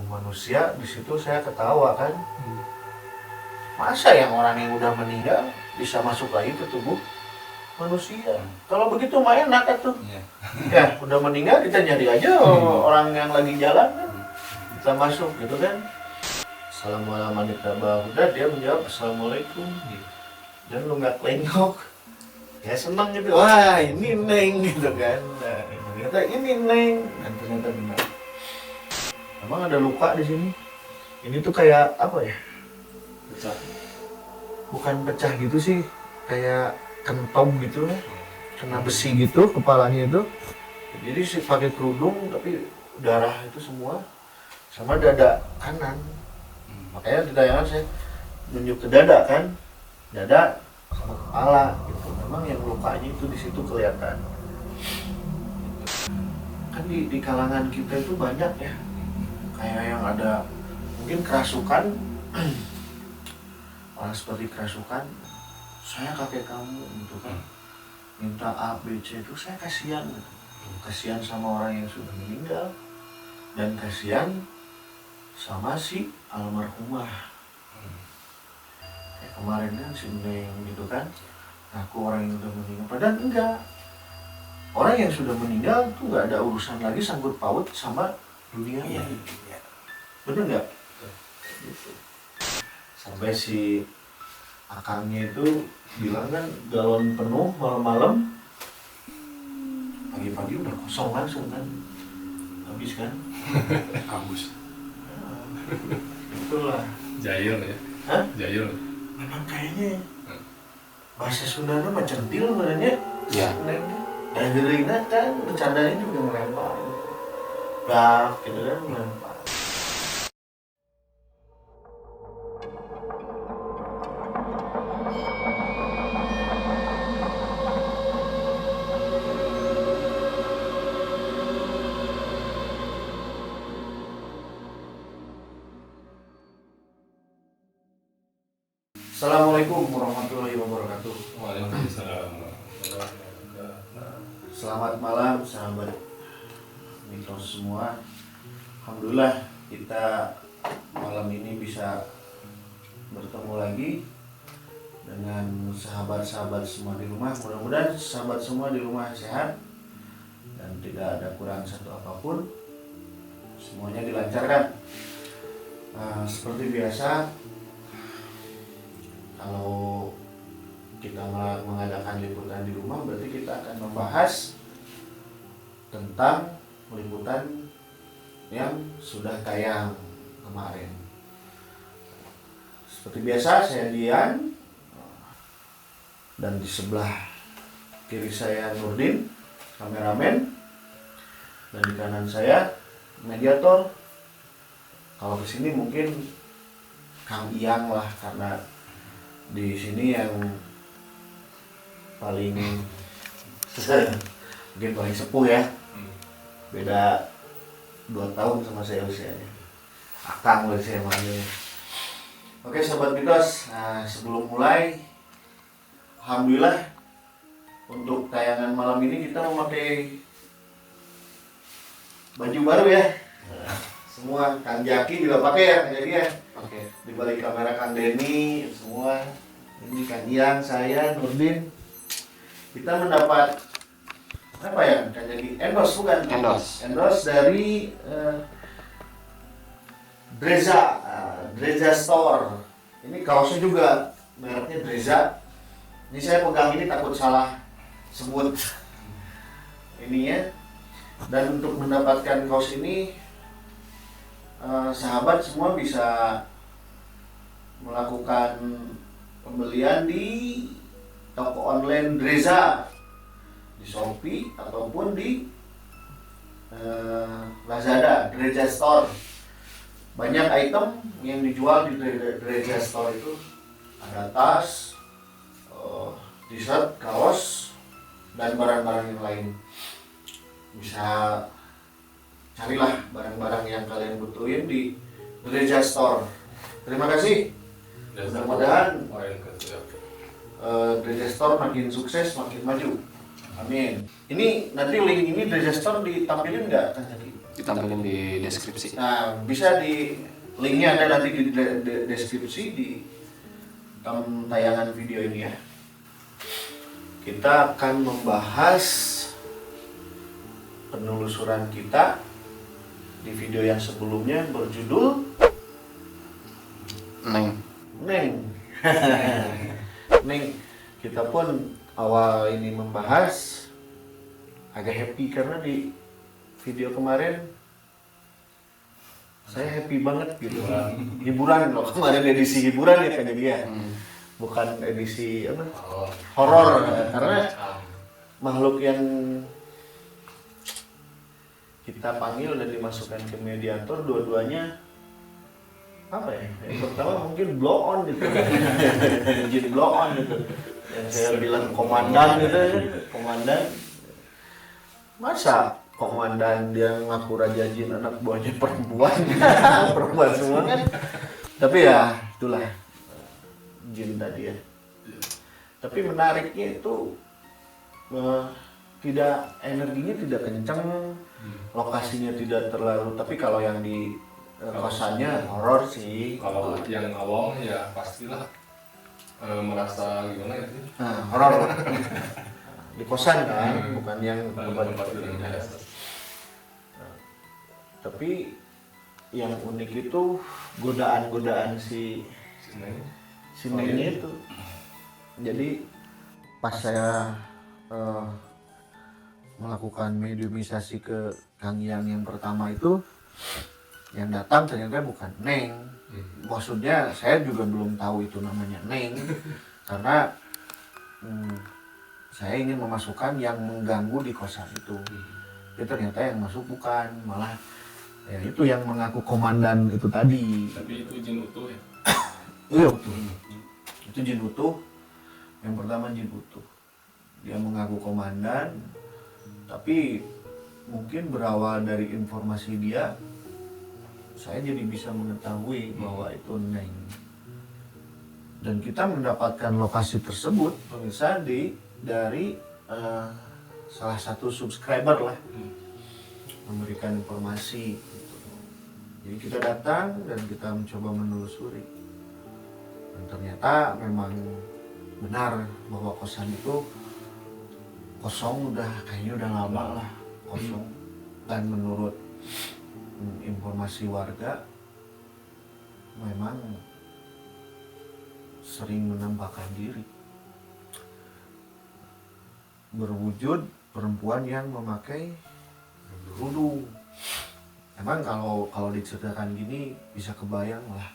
manusia. Di situ saya ketawa kan. Masa yang orang yang udah meninggal bisa masuk lagi ke tubuh manusia? Kalau begitu mah enak tuh. Ya, udah meninggal kita nyari aja orang yang lagi jalan kan. Kita masuk gitu kan. Assalamualaikum udah dia menjawab assalamualaikum. Dan lu nggak kelengok. Ya senang gitu. Wah, ini Neng gitu kan. Nah, ternyata ini Neng. Dan ternyata benar. Emang ada luka di sini. Ini tuh kayak apa ya? Pecah. Bukan pecah gitu sih, kayak kentong gitu, kena besi gitu kepalanya itu. Jadi sih pakai kerudung tapi darah itu semua sama dada kanan. Makanya di tayangan saya nunjuk ke dada kan, dada sama kepala gitu. Memang yang lukanya itu di situ kelihatan. Kan di kalangan kita itu banyak ya, kayak yang ada mungkin kerasukan. Orang seperti kerasukan, saya kakek kamu gitu kan, minta A, B, C itu saya kasihan gitu. Kasihan sama orang yang sudah meninggal dan kasihan sama si almarhumah. Kayak kemarin kan si Neng gitu kan, aku orang yang sudah meninggal, padahal enggak. Orang yang sudah meninggal tuh nggak ada urusan lagi sangkut paut sama dunia ini. Bener nggak? Gitu. Sampai si akangnya itu bilang kan galon penuh malam-malam, pagi-pagi udah kosong langsung kan, habis kan? Habis. Itulah. Jahil ya? Hah? Jahil. Memang kayaknya bahasa Sundanya mah centil sebenarnya. Ya. Jahilina kan bercandanya juga melempar. Dak gitu kan melempar. Assalamualaikum warahmatullahi wabarakatuh. Waalaikumsalam. Selamat malam sahabat Mitos semua. Alhamdulillah kita malam ini bisa bertemu lagi dengan sahabat-sahabat semua di rumah. Mudah-mudahan sahabat semua di rumah sehat dan tidak ada kurang satu apapun. Semuanya dilancarkan. Seperti biasa, kalau kita mengadakan liputan di rumah, berarti kita akan membahas tentang liputan yang sudah tayang kemarin. Seperti biasa, saya Dian, dan di sebelah kiri saya Nurdin, kameramen, dan di kanan saya mediator. Kalau kesini mungkin Kang Iyang lah, karena di sini yang paling mungkin paling sepuh ya, beda 2 tahun sama saya usianya. Akang boleh saya manggilnya. Oke sahabat Mitos, sebelum mulai, alhamdulillah untuk tayangan malam ini kita memakai baju baru ya. Semua Kang Jaki juga pakai ya, Kang Jaki ya. Oke. Di balik kamera Kang Denny semua. Ini Kang Iyang, saya Nurdin. Kita mendapat apa ya, Kang Jaki? Endorse bukan? Endorse dari Dreza Store. Ini kaosnya juga mereknya Dreza. Ini saya pegang ini takut salah sebut ininya. Dan untuk mendapatkan kaos ini, sahabat semua bisa melakukan pembelian di toko online Dreza, di Shopee ataupun di Lazada, Dreza Store. Banyak item yang dijual di Dreza Store itu, ada tas, t-shirt, kaos, dan barang-barang yang lain. Bisa carilah barang-barang yang kalian butuhin di Dreza Store. Terima kasih. Mudah-mudahan Dreza Store makin sukses, makin maju. Amin. Ini nanti link ini Dreza Store ditampilin nggak, Kang Jaki? ditampilin di deskripsi. Nah, bisa di linknya ada nanti di deskripsi di tayangan video ini ya. Kita akan membahas penelusuran kita di video yang sebelumnya berjudul Neng. Neng, kita pun awal ini membahas agak happy karena di video kemarin saya happy banget gitu. Hiburan loh, kemarin edisi hiburan ya kan dia. Bukan edisi apa? Horor karena makhluk yang kita panggil dan dimasukkan ke mediator dua-duanya apa ya? Yang pertama mungkin blow on gitu. Jin blow on gitu. Yang saya bilang komandan gitu ya, komandan. Masa komandan dia ngaku raja jin anak buahnya perempuan. Perempuan semua kan. Tapi ya itulah jin tadi ya. Tapi menariknya itu energinya tidak kencang, lokasinya tidak terlalu. Tapi kalau yang di kosannya horor sih. Kalau yang awam ya pastilah merasa gimana gitu. Nah, horor di kosan kan, bukan yang tempat biasa. Tapi yang unik itu godaan-godaan si Nengnya itu. Jadi pas saya melakukan mediumisasi ke Kang Yang pertama itu, yang datang ternyata bukan Neng. Maksudnya saya juga belum tahu itu namanya Neng karena saya ingin memasukkan yang mengganggu di kosan itu. Tapi ternyata yang masuk bukan, malah ya itu yang mengaku komandan itu tadi. Tapi itu jin utuh ya? Iya utuh. Itu jin utuh. Yang pertama jin utuh. Dia mengaku komandan, tapi mungkin berawal dari informasi dia, saya jadi bisa mengetahui bahwa itu Neng. Dan kita mendapatkan lokasi tersebut pemirsa dari salah satu subscriber lah, memberikan informasi gitu. Jadi kita datang dan kita mencoba menelusuri, dan ternyata memang benar bahwa kosan itu kosong, kayaknya udah lama lah kosong. Dan menurut informasi warga memang sering menampakkan diri, berwujud perempuan yang memakai kerudung. Emang kalau diceritakan gini bisa kebayang lah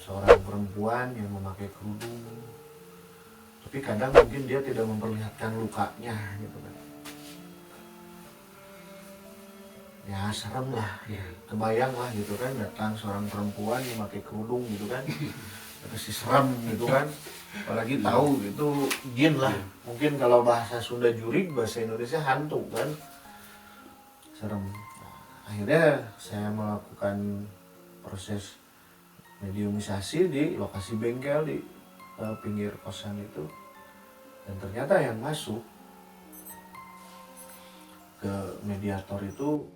seorang perempuan yang memakai kerudung. Tapi kadang mungkin dia tidak memperlihatkan lukanya gitu kan. Ya serem lah, ya kebayang lah gitu kan, datang seorang perempuan yang pakai kerudung gitu kan, pasti serem gitu kan. Apalagi tahu itu jin lah, mungkin kalau bahasa Sunda jurig, bahasa Indonesia hantu kan, serem. Nah, akhirnya saya melakukan proses mediumisasi di lokasi bengkel di pinggir kosan itu, dan ternyata yang masuk ke mediator itu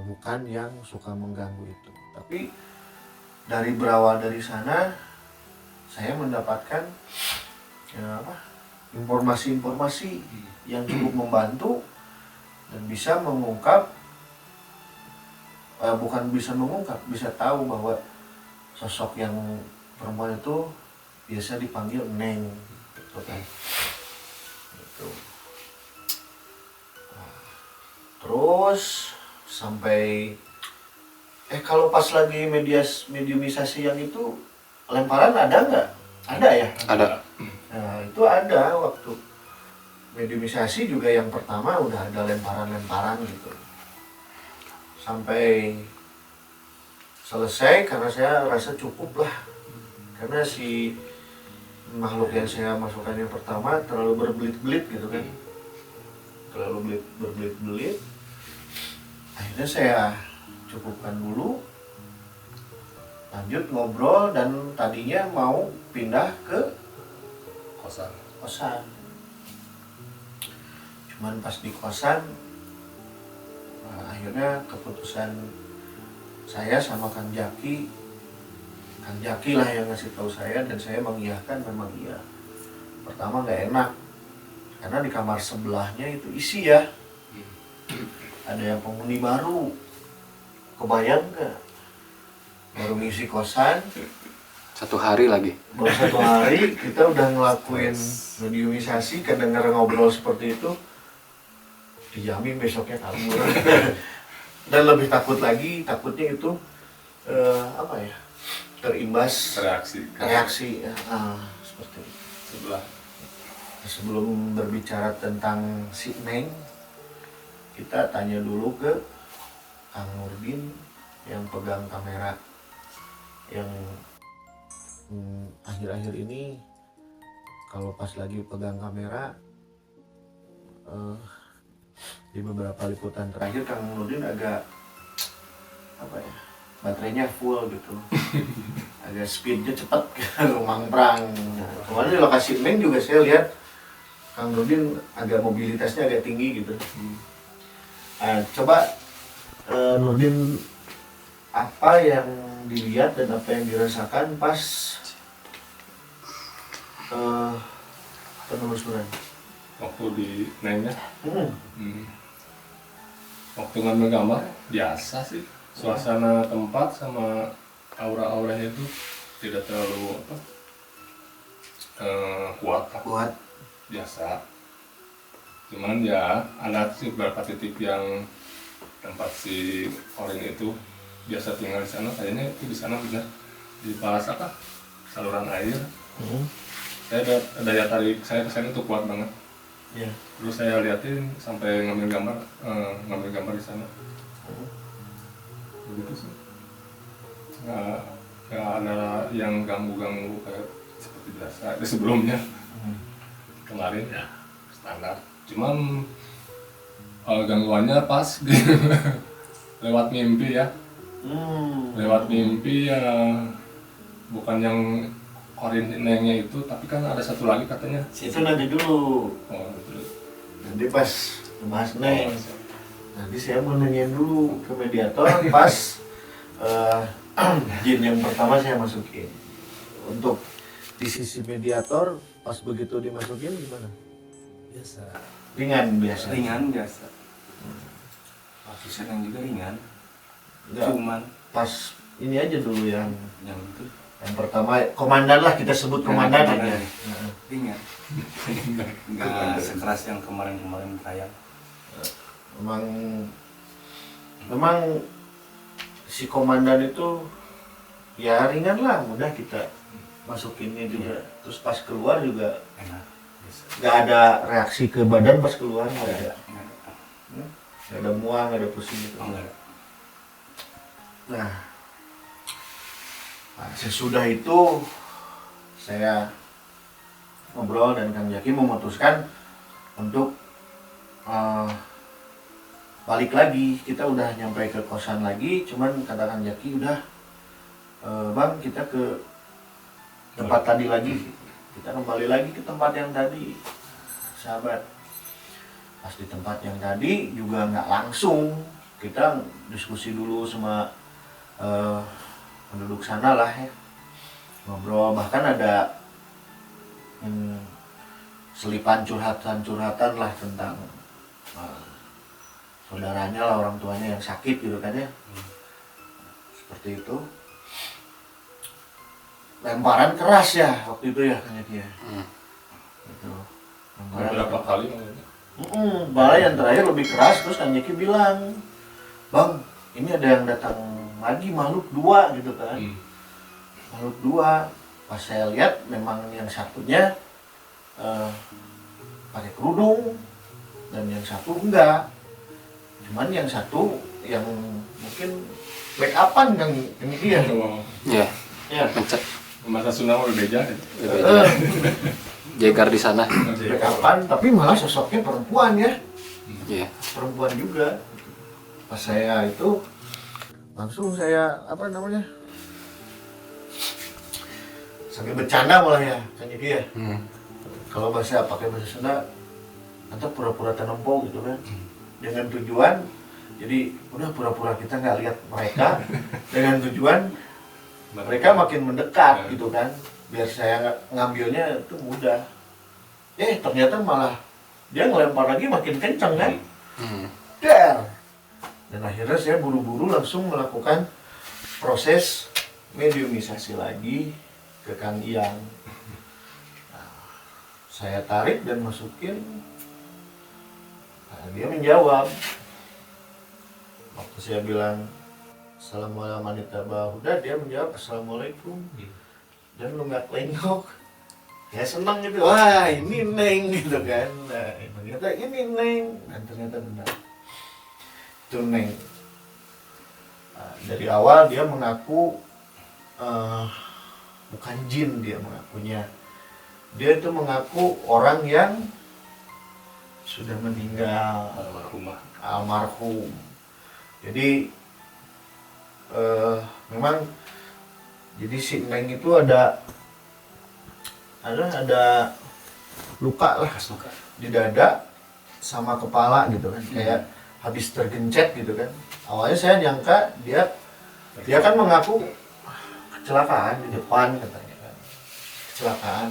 bukan yang suka mengganggu itu. Tapi berawal dari sana saya mendapatkan informasi-informasi yang cukup membantu dan bisa mengungkap, bisa tahu bahwa sosok yang perempuan itu biasa dipanggil Neng gitu kan. Gitu. Terus sampai kalau pas lagi mediumisasi yang itu lemparan ada nggak? Ada ya? Ada. Nah itu ada waktu mediumisasi juga yang pertama udah ada lemparan-lemparan gitu. Sampai selesai karena saya rasa cukup lah. Karena si makhluk yang saya masukkan yang pertama terlalu berbelit-belit gitu kan. Terlalu berbelit-belit. Akhirnya saya cukupkan dulu, lanjut ngobrol, dan tadinya mau pindah ke Kosan. Cuman pas di kosan Nah, akhirnya keputusan saya sama Kang Jaki lah yang ngasih tahu saya, dan saya mengiyakan. Memang iya, pertama nggak enak karena di kamar sebelahnya itu isi ya, ada yang penghuni baru. Kebayang nggak, baru ngisi kosan 1 hari lagi. baru 1 hari kita udah ngelakuin radioisasi, kedenger ngobrol seperti itu, dijamin besoknya kabur. Dan lebih takutnya itu apa ya, terimbas reaksi ya. Seperti itu. Sebelah. Sebelum berbicara tentang si Neng, kita tanya dulu ke Kang Nurdin yang pegang kamera, yang akhir-akhir ini kalau pas lagi pegang kamera di beberapa liputan terakhir Kang Nurdin agak apa ya, baterainya full gitu. Agak speednya cepat rumang perang. Kemarin di lokasi Neng juga saya lihat Kang Nurdin agak mobilitasnya agak tinggi gitu. Coba Nurdin, apa yang dilihat dan apa yang dirasakan pas penelusuran? Waktu di Nengnya, waktu ngambil gambar biasa sih, suasana tempat sama aura-auranya itu tidak terlalu kuat, biasa. Cuman ya ada sih beberapa titik yang tempat si Orin itu biasa tinggal di sana, kayaknya itu di sana benar di balas apa saluran air. Saya ada daya tarik saya ke sana tuh kuat banget. Yeah. Terus saya liatin sampai ngambil gambar di sana. Begitu sih. Nggak ada yang ganggu kayak seperti biasa di sebelumnya. Kemarin ya standar. Cuman gangguannya pas di lewat mimpi ya. Lewat mimpi ya, bukan yang Orin Nengnya itu, tapi kan ada satu lagi katanya. Itu nanti dulu. Oh, betul. Nanti pas membahas Neng. Nanti saya mau nanyain dulu ke mediator pas jin yang pertama saya masukin. Untuk di sisi mediator pas begitu dimasukin gimana? Biasa. Ringan biasa. Waktu senang juga ringan. Enggak, Cuman pas ini aja dulu yang itu pertama komandan lah, kita sebut komandan aja. ringan. Enggak sekeras yang kemarin kayak. Memang si komandan itu ya ringan lah, mudah kita masukinnya juga. Terus pas keluar juga Enak. nggak ada reaksi ke badan pas keluar, nggak ada. Nggak ada mual, nggak ada pusing gitu. Nah, sesudah itu saya ngobrol dan Kang Jaki memutuskan untuk balik lagi. Kita udah nyampe ke kosan lagi, cuman kata Kang Jaki udah Bang, kita ke tempat tadi lagi. Kita kembali lagi ke tempat yang tadi, sahabat. Pas di tempat yang tadi juga nggak langsung, kita diskusi dulu sama penduduk sana lah ya, ngobrol. Bahkan ada selipan curhatan lah tentang saudaranya lah, orang tuanya yang sakit gitu kan ya. Seperti itu. Lemparan keras ya waktu itu ya kayaknya dia. Gitu. Berapa kali maksudnya? Malah yang terakhir lebih keras. Terus Kang Jaki bilang, Bang, ini ada yang datang lagi, makhluk 2 gitu kan. Makhluk 2. Pas saya lihat memang yang satunya pakai kerudung dan yang satu enggak. Cuman yang satu yang mungkin backupan Kang dia. Iya. Ya. Masa Sunama udah beda. Jagar di sana. Backupan, tapi malah sosoknya perempuan ya. Iya. Perempuan juga. Pas saya itu langsung saya sambil bercanda malah ya Kang Jaki ya. Kalau pakai bahasa Sunda, atau pura-pura tanempo gitu kan. Dengan tujuan Jadi udah pura-pura kita nggak lihat mereka dengan tujuan mereka makin mendekat gitu kan, biar saya ngambilnya itu mudah. Ternyata malah dia ngelempar lagi makin kencang kan. Der. Dan akhirnya saya buru-buru langsung melakukan proses mediumisasi lagi ke Kang Iyang. Nah, saya tarik dan masukin. Nah, dia menjawab. Waktu saya bilang Assalamualaikum wanita bahuda, dia menjawab Assalamualaikum. Dan lu nggak nengok, ya senang gitu. Wah ini Neng gitu kan. Nah, ternyata ini Neng, dan ternyata benar itu Neng. Nah, dari awal dia mengaku bukan jin, dia mengakunya. Dia itu mengaku orang yang sudah meninggal, almarhum. Jadi memang jadi si Neng itu ada luka lah di dada sama kepala gitu kan, kayak habis tergencet gitu kan. Awalnya saya nyangka dia kan mengaku kecelakaan di depan katanya kan, kecelakaan.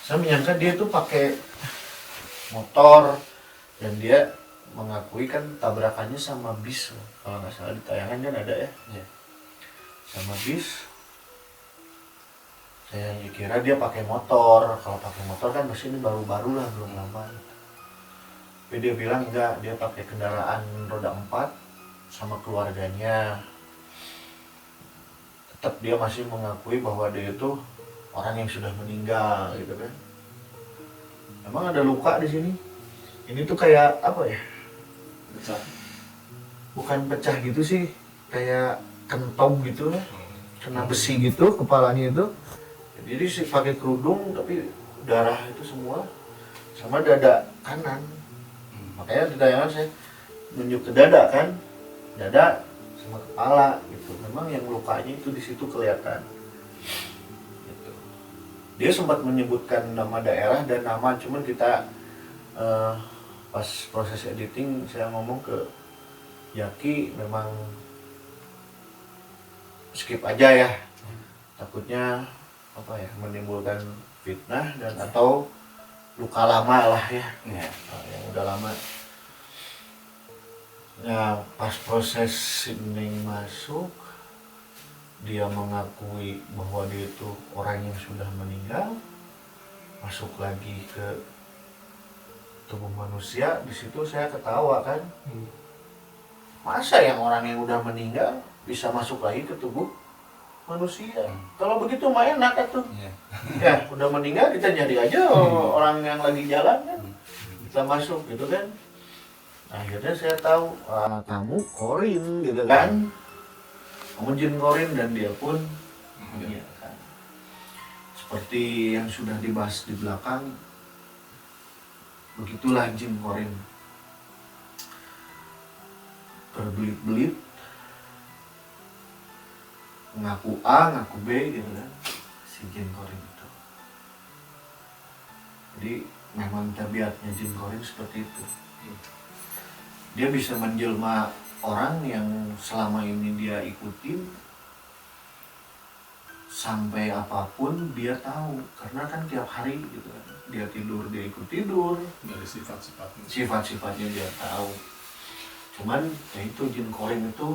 Saya menyangka dia itu pakai motor dan dia mengakui kan tabrakannya sama bis, kalau nggak salah di tayangan kan ada ya, sama bis. Saya kira dia pakai motor, kalau pakai motor kan pasti ini baru-baru lah, belum lama. Tapi dia bilang enggak, dia pakai kendaraan roda 4 sama keluarganya. Tetap dia masih mengakui bahwa dia itu orang yang sudah meninggal gitu kan. Emang ada luka di sini. Ini tuh kayak apa ya? Pecah. Bukan pecah gitu sih, kayak kentong gitu lah. Kena besi gitu kepalanya itu. Jadi sih pakai kerudung tapi darah itu semua sama dada kanan. Makanya di tayangan saya nunjuk ke dada kan, dada sama kepala gitu. Memang yang lukanya itu di situ kelihatan. Gitu. Dia sempat menyebutkan nama daerah dan nama, cuman kita pas proses editing saya ngomong ke Yaki memang skip aja ya, takutnya apa ya, menimbulkan fitnah dan atau luka lama lah ya, yang udah lama. Nah pas proses Neng masuk, dia mengakui bahwa dia itu orang yang sudah meninggal, masuk lagi ke tubuh manusia. Di situ saya ketawa kan, masa yang orang yang udah meninggal bisa masuk lagi ke tubuh manusia? Kalau begitu mah enak atuh. Ya udah meninggal kita nyari aja orang yang lagi jalan kan, kita masuk gitu kan. Akhirnya saya tahu kamu Korin gitu kan, kamu jin Korin. Dan dia pun ya kan, seperti yang sudah dibahas di belakang, begitulah jin Korin, berbelit-belit, ngaku A, ngaku B gitu kan, si jin Korin itu. Jadi memang tabiatnya jin Korin seperti itu. Dia bisa menjelma orang yang selama ini dia ikutin, sampai apapun dia tahu, karena kan tiap hari gitu kan, dia tidur dia ikut tidur, dari sifat-sifatnya dia tahu. Cuman ya itu jin Korin itu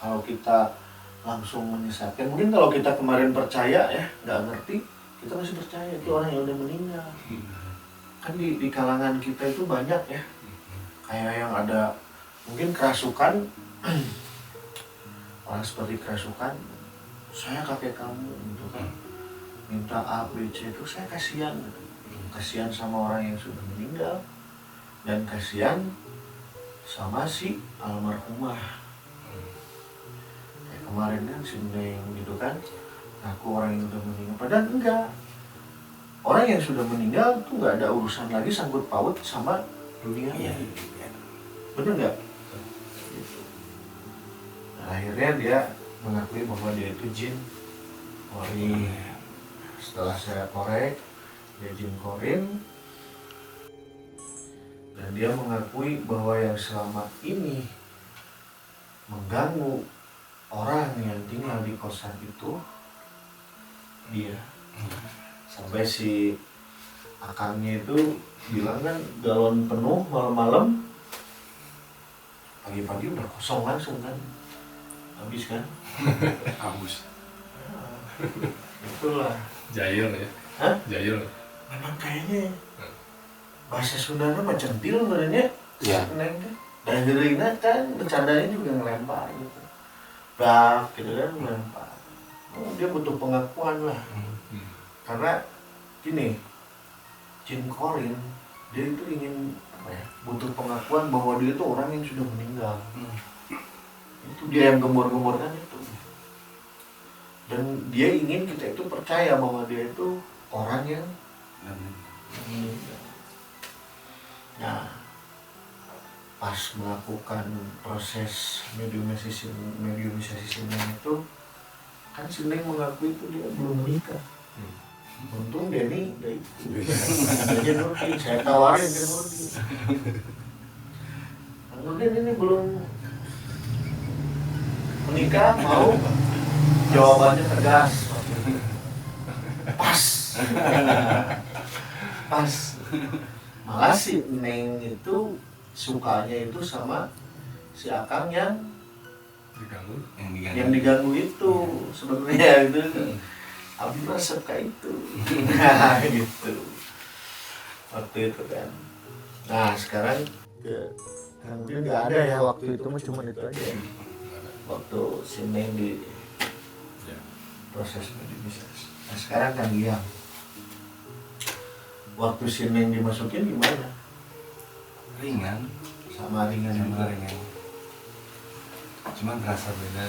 kalau kita langsung menyesatkan, mungkin kalau kita kemarin percaya ya, nggak ngerti, kita masih percaya itu orang yang udah meninggal. Kan di kalangan kita itu banyak ya, kayak yang ada mungkin kerasukan, orang seperti kerasukan, saya kakek kamu gitu kan, minta A, B, C, itu saya kasihan sama orang yang sudah meninggal, dan kasihan sama si almarhumah. Kayak kemarin kan si Neng gitu kan, aku orang yang sudah meninggal, padahal enggak. Orang yang sudah meninggal tuh nggak ada urusan lagi sangkut paut sama dunia. Bener nggak? Gitu. Nah, akhirnya dia mengakui bahwa dia itu jin Korin. Setelah saya korek, dia jin Korin, dan dia mengakui bahwa yang selama ini mengganggu orang yang tinggal di kosan itu dia. Sampai si akangnya itu bilang kan galon penuh malam-malam, pagi-pagi udah kosong langsung kan, habis kan. Habis. Itulah. Jahil ya. Hah? Jahil. Memang kayaknya bahasa Sundanya mah centil sebenarnya. Iya. Neng teh. Dan Gerina kan bercandanya juga ngelempar gitu. Dak gitu kan ngelempar. Oh, dia butuh pengakuan lah. Karena gini, Jin Korin dia itu ingin apa ya, butuh pengakuan bahwa dia itu orang yang sudah meninggal. Itu dia yang gembor-gemborkan itu. Dan dia ingin kita itu percaya bahwa dia itu orang yang meninggal. Nah, pas melakukan proses mediumisasi Sineng itu kan Sineng mengakui itu dia belum menikah. Untung Denny dia Nurdin, saya tawarin ke Nurdin. Nurdin ini belum menikah, mau? Jawabannya tegas. Pas. Pas. Malah si Neng itu sukanya itu sama si Akang yang Diganggu. diganggu itu sebenarnya itu. Abi resep kayak itu. Nah, gitu. Waktu itu kan. Nah, sekarang mungkin nggak ada ya waktu itu, cuma itu aja. Waktu si Neng di proses mediumisasi. Nah, sekarang kan dia. Waktu si Neng dimasukin gimana? Ringan. Sama ringan juga. Ringan. Cuman terasa beda.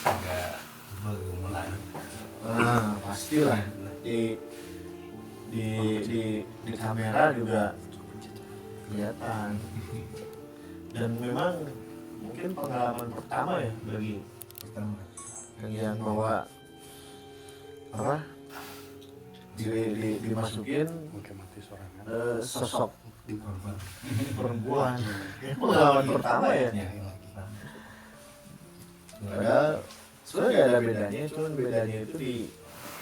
Agak mulai. Ah, pastilah di kamera juga kelihatan. Dan memang mungkin pengalaman pertama ya bagi yang bawa apa dimasukin sosok perempuan. Pengalaman pertama ya. Padahal sebenarnya gak ada bedanya, cuman bedanya itu di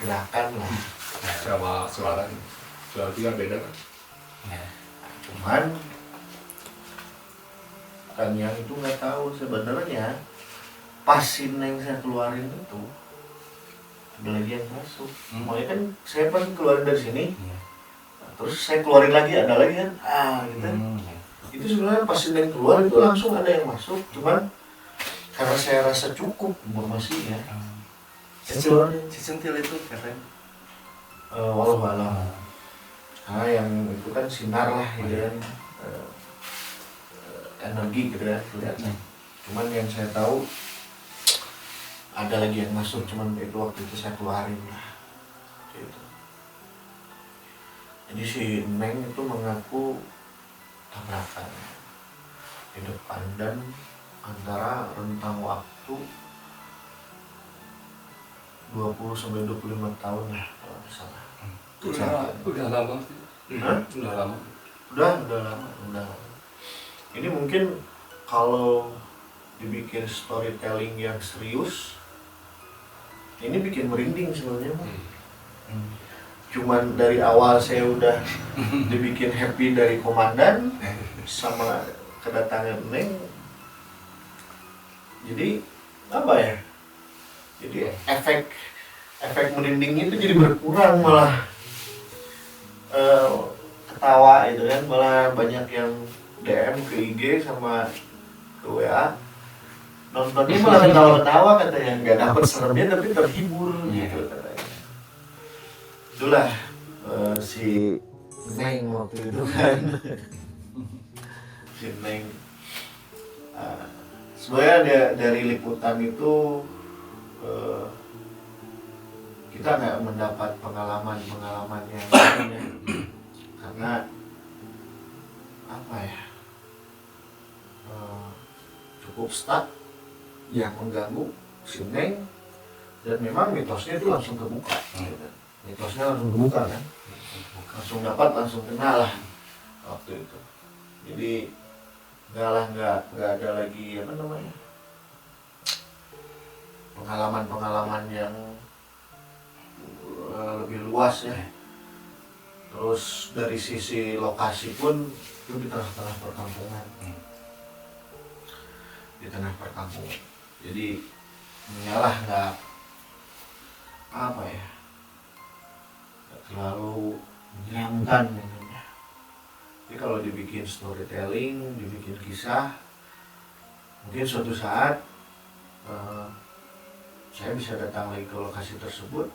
gerakan lah. Sama suara itu kan beda kan. Cuman kan yang itu nggak tahu sebenarnya pas Sineng saya keluarin itu ada lagi yang masuk. Makanya kan saya pas keluarin dari sini, terus saya keluarin lagi ada lagi kan, gitu. Itu sebenarnya pas Sineng keluar itu langsung ada yang masuk, cuman karena saya rasa cukup informasinya, Si centil itu katanya. walau alam. Nah, yang itu kan sinar lah, gitu kan, energi gitu ya, kelihatan. Cuman yang saya tahu ada lagi yang masuk, cuman itu waktu itu saya keluarin lah. Gitu. Jadi si Neng itu mengaku tabrakan di depan dan antara rentang waktu 20 sampai 25 tahun lah kalau tidak salah. Udah lama. Hah? Udah lama. Udah lama. Ini mungkin kalau dibikin storytelling yang serius, ini bikin merinding sebenarnya. Cuman dari awal saya udah dibikin happy dari komandan sama kedatangan Neng. Jadi apa ya? Jadi efek merindingnya itu jadi berkurang, malah ketawa itu kan, malah banyak yang DM ke IG sama ke WA, nontonnya malah ketawa-ketawa katanya, nggak dapet seremnya tapi terhibur gitu katanya. Itulah si Neng waktu itu kan. Si Neng sebenarnya dari liputan itu kita nggak mendapat pengalaman yang lainnya, karena apa ya, cukup stuck yang mengganggu si Neng, dan memang mitosnya itu langsung kebuka. Mitosnya langsung kebuka kan, langsung dapat, langsung kenal lah waktu itu. Jadi nggak ada lagi apa namanya, pengalaman-pengalaman yang lebih luas ya. Terus dari sisi lokasi pun itu di tengah-tengah perkampungan. Di tengah perkampungan. Jadi nyalah nggak apa ya, nggak terlalu menyenangkan gitu ya. Jadi kalau dibikin storytelling, dibikin kisah, mungkin suatu saat saya bisa datang lagi ke lokasi tersebut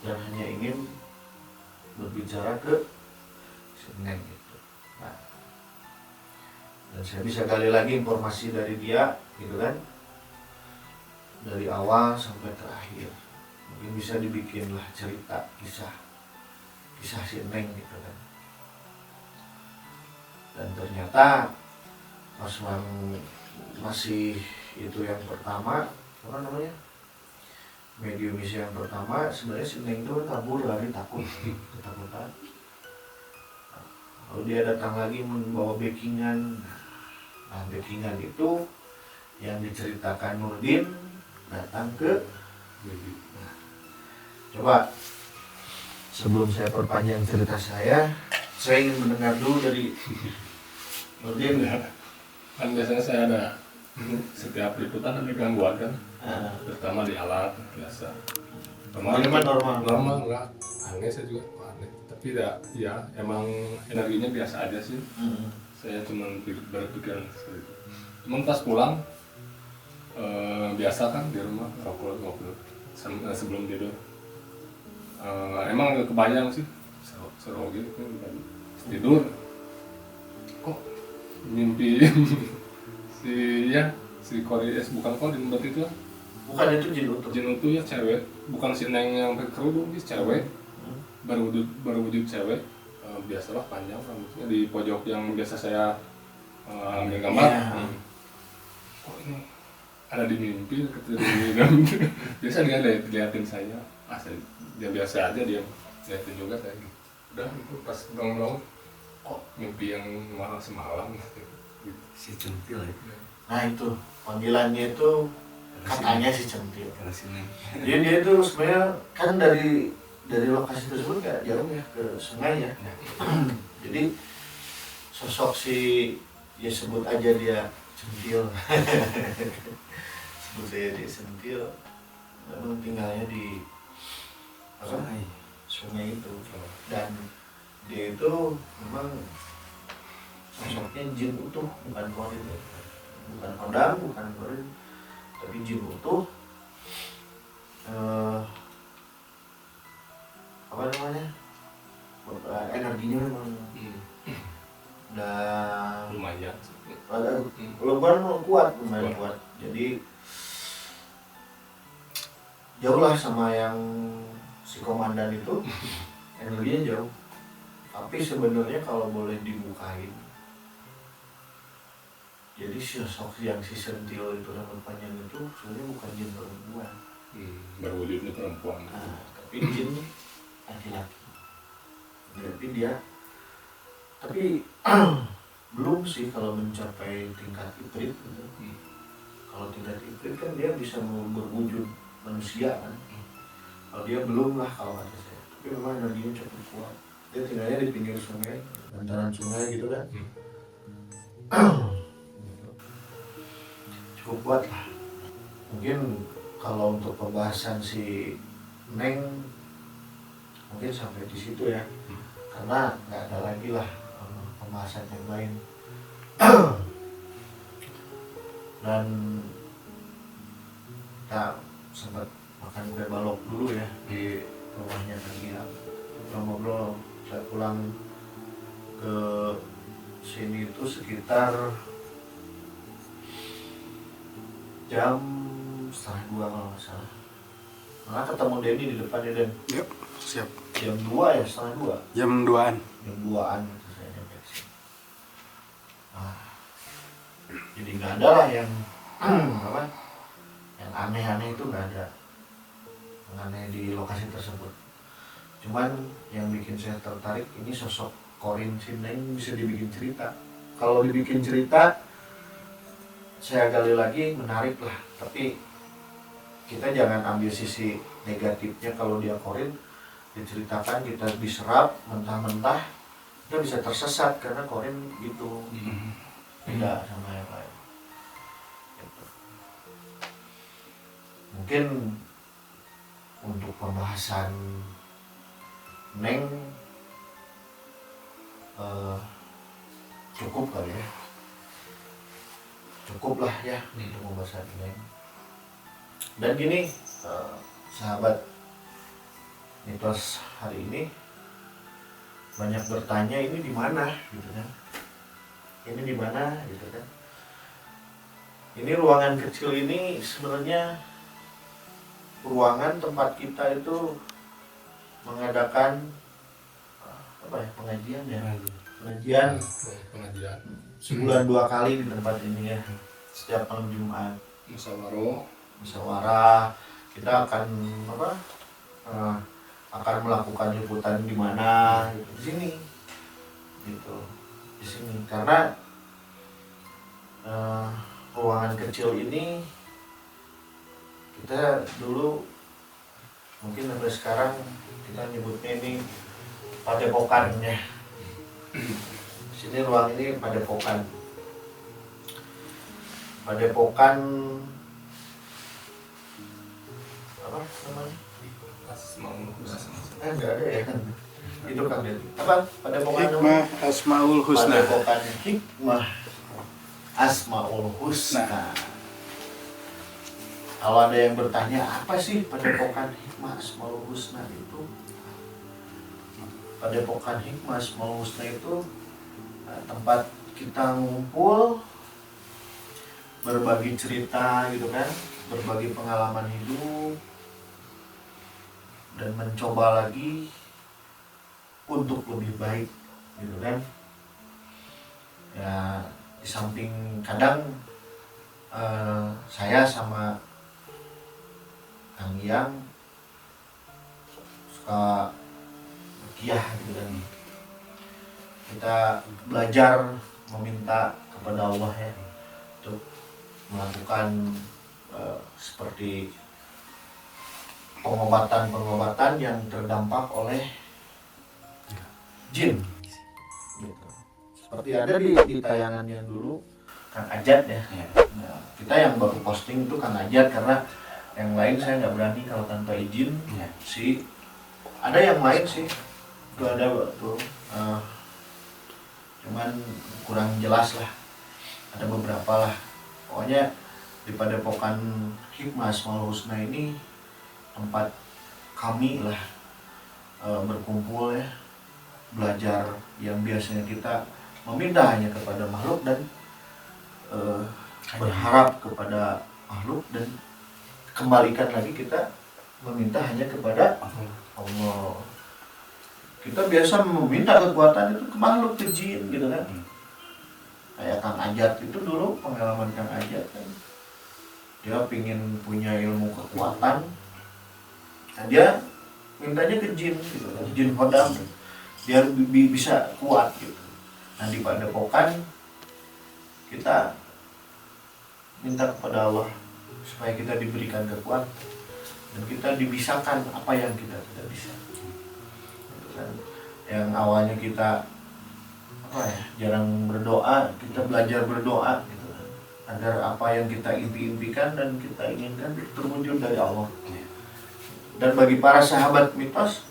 dan hanya ingin berbicara ke si Neng gitu. Nah, dan saya bisa gali lagi informasi dari dia gitu kan, dari awal sampai terakhir. Mungkin bisa dibikinlah cerita kisah si Neng gitu kan. Dan ternyata pas masih itu yang pertama, apa namanya, medium misi yang pertama, sebenarnya si Neng itu kabur lari takut, ketakutan. Lalu dia datang lagi membawa backingan. Nah, backingan itu yang diceritakan Nurdin datang ke nah, coba sebelum saya perpanjang cerita saya ingin mendengar dulu dari Nurdin. Kan biasanya saya ada setiap liputan ada gangguan kan, terutama di alat biasa. Kemarin normal enggak, aneh saya juga kok aneh, tapi ya emang energinya biasa aja sih. Saya cuma berpikiran seperti itu. Cuman pas pulang biasa kan di rumah ngobrol sebelum tidur. Emang kebayang sih seru gitu kan, tidur kok mimpi si Koris, bukan Koris berarti itu bukan, itu jin utuh ya, cewek, bukan si Neng yang pakai kerudung, cewek berwujud cewek. Biasalah panjang rambutnya di pojok yang biasa saya ambil gambar. Kok ini ada di mimpi biasa dia liatin saya, dia biasa aja, dia liatin juga saya gitu. Udah itu pas bangun kok mimpi yang malah semalam gitu. Si centil ya. Nah itu panggilannya itu katanya si centil. Kalau sini. Jadi dia itu sebenarnya kan dari lokasi tersebut gak jauh ya ke sungai ya. Jadi sosok si, ya sebut aja dia centil. Sebut saya dia centil. Memang tinggalnya di sungai itu. Dan dia itu memang sosoknya jin utuh, bukan korin, bukan kodam, bukan korin, tapi jin utuh. Apa namanya, energinya memang dan Lumayan lumayan kuat. Jadi jauh lah sama yang si komandan itu, energinya jauh. Tapi sebenarnya kalau boleh dibukain, jadi sosok yang si sentil itu rambut panjang itu sebenarnya bukan jin perempuan, berwujudnya perempuan. nah, tapi jin laki-laki. Berarti dia, tapi belum sih kalau mencapai tingkat ifrit gitu. Kalau tingkat ifrit kan dia bisa berwujud manusia kan. Kalau dia belum lah kalau kata saya. Tapi memang energinya cukup kuat. Dia tinggalnya di pinggir sungai, bantaran sungai gitu kan. Cukup kuat lah. Mungkin kalau untuk pembahasan si Neng mungkin sampai di situ ya, karena nggak ada lagi lah pembahasan yang lain. Dan kita sempat makan kue balok dulu ya di rumahnya tadi ya, ngobrol. Saya pulang ke sini itu sekitar jam 1:30 kalau nggak salah. Karena ketemu Denny di depan ya, Den. Yuk, siap. Jam 2 ya, setengah 2. Jam 2-an. Jam 2-an itu saya nyampe sini. Nah, jadi nggak ada lah yang apa, yang aneh-aneh itu nggak ada. Yang aneh di lokasi tersebut. Cuman yang bikin saya tertarik ini sosok Korin Sineng bisa dibikin cerita. Kalau dibikin cerita, saya gali lagi menarik lah. Tapi kita jangan ambil sisi negatifnya. Kalau dia korin diceritakan, kita diserap mentah-mentah, kita bisa tersesat karena korin gitu, beda sama yang lain gitu. Mungkin untuk pembahasan Neng cukup kali ya, cukup lah ya untuk pembahasan Neng. Dan gini, sahabat mitos hari ini banyak bertanya ini di mana gitu kan, ini di mana gitu kan. Ini ruangan kecil ini sebenarnya ruangan tempat kita itu mengadakan apa ya, pengajian ya, pengajian sebulan 2 kali di tempat ini ya, setiap malam Jumat musyawarah. Kita akan apa, akan melakukan liputan di mana gitu, di sini gitu, di sini karena ruangan kecil ini kita dulu mungkin sampai sekarang kita nyebutnya ini padepokan ya. Sini ruang ini padepokan apa namanya? Enggak ada ya. Itu kan apa? Padepokan Hikmah Asmaul Husna. Padepokan Hikmah Asmaul Husna. Kalau ada yang bertanya apa sih Padepokan Hikmah Asmaul Husna itu? Padepokan Hikmah Asmaul Husna itu tempat kita ngumpul, berbagi cerita gitu kan, berbagi pengalaman hidup, dan mencoba lagi untuk lebih baik gitu kan. Ya di samping kadang saya sama Kang Yang suka ruqyah gitu kan, kita belajar meminta kepada Allah ya untuk melakukan seperti pengobatan yang terdampak oleh jin gitu. Seperti ada di tayangan yang dulu Kang Ajat ya. Nah, kita yang baru posting itu Kang Ajat, karena yang lain saya nggak berani kalau tanpa izin sih. Ada yang lain sih itu ada tuh, cuman kurang jelas lah, ada beberapa lah. Pokoknya di Padepokan Hikmah Asmaul Husna ini tempat kami lah berkumpul ya, belajar yang biasanya kita meminta hanya kepada makhluk dan berharap kepada makhluk, dan kembalikan lagi kita meminta hanya kepada Allah. Kita biasa meminta kekuatan itu ke makhluk, ke jin gitu kan. Kayak Kang Ajat itu dulu, pengalaman Kang Ajat kan, dia pingin punya ilmu kekuatan, nah dia mintanya ke jin gitu kan, jin hodam biar bisa kuat gitu. Nah di Padepokan kita minta kepada Allah supaya kita diberikan kekuatan dan kita dibisakan apa yang kita tidak bisa gitu kan. Yang awalnya kita apa ya, jarang berdoa, kita belajar berdoa gitu kan, agar apa yang kita impi-impikan dan kita inginkan terwujud dari Allah. Dan bagi para sahabat mitos,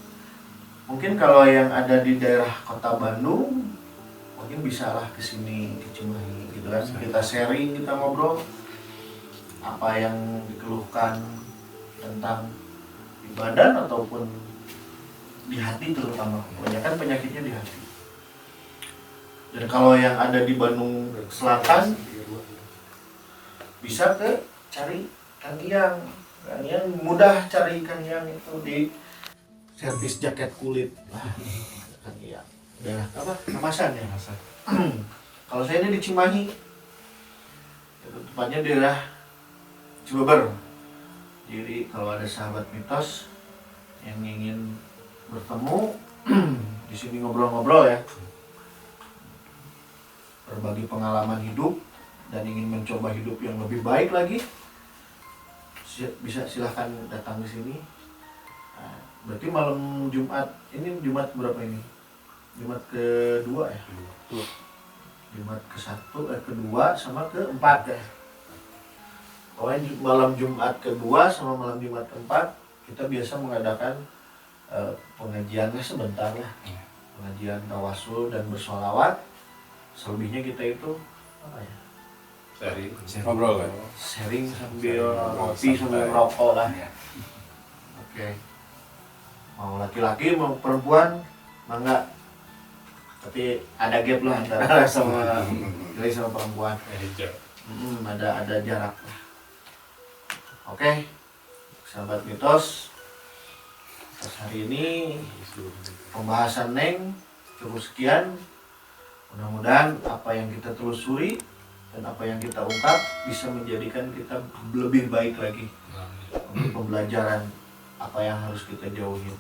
mungkin kalau yang ada di daerah kota Bandung, mungkin bisalah kesini, ke Cimahi gitu kan. Kita sharing, kita ngobrol apa yang dikeluhkan tentang di badan ataupun di hati, terutama kebanyakan penyakitnya di hati. Dan kalau yang ada di Bandung Selatan, bisa ke cari Kang Yang. Kang Yang mudah cari Kang Yang itu di servis jaket kulit lah. Kang Yang daerah apa? Kamasan ya. Kalau saya ini di Cimahi, itu tempatnya daerah Cibeber. Jadi kalau ada sahabat mitos yang ingin bertemu di sini ngobrol-ngobrol ya, berbagi pengalaman hidup dan ingin mencoba hidup yang lebih baik lagi, bisa silahkan datang ke sini. Nah, berarti malam Jumat ini Jumat berapa ini? Jumat kedua ya? Jumat ke-1, kedua sama ke-4 ya. Pokoknya malam Jumat kedua sama malam Jumat ke-4 kita biasa mengadakan pengajiannya sebentar lah. Pengajian tawasul dan bersolawat. Selebihnya kita itu apa ya? Ngobrol kan? Sharing sambil ngopi sambil merokok lah. Oke. Mau laki-laki mau perempuan mangga. Tapi ada gap lah antara sama laki sama perempuan. Ada jarak. Oke. Sahabat mitos. Pas hari ini pembahasan Neng cukup sekian. Mudah-mudahan apa yang kita telusuri dan apa yang kita ungkap bisa menjadikan kita lebih baik lagi untuk pembelajaran apa yang harus kita jauhin,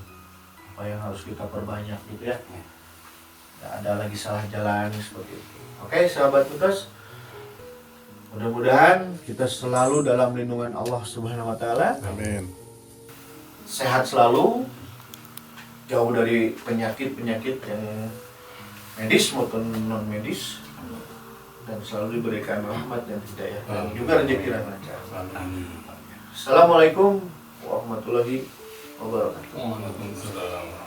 apa yang harus kita perbanyak gitu ya. Tidak ada lagi salah jalan seperti itu. Oke, sahabat mitos, mudah-mudahan kita selalu dalam lindungan Allah Subhanahu Wa Taala. Amin. Sehat selalu, jauh dari penyakit-penyakit yang medis maupun non medis, dan selalu diberikan rahmat dan hidayah dan juga rezeki yang lancar. Assalamualaikum warahmatullahi wabarakatuh. Waalaikumsalam.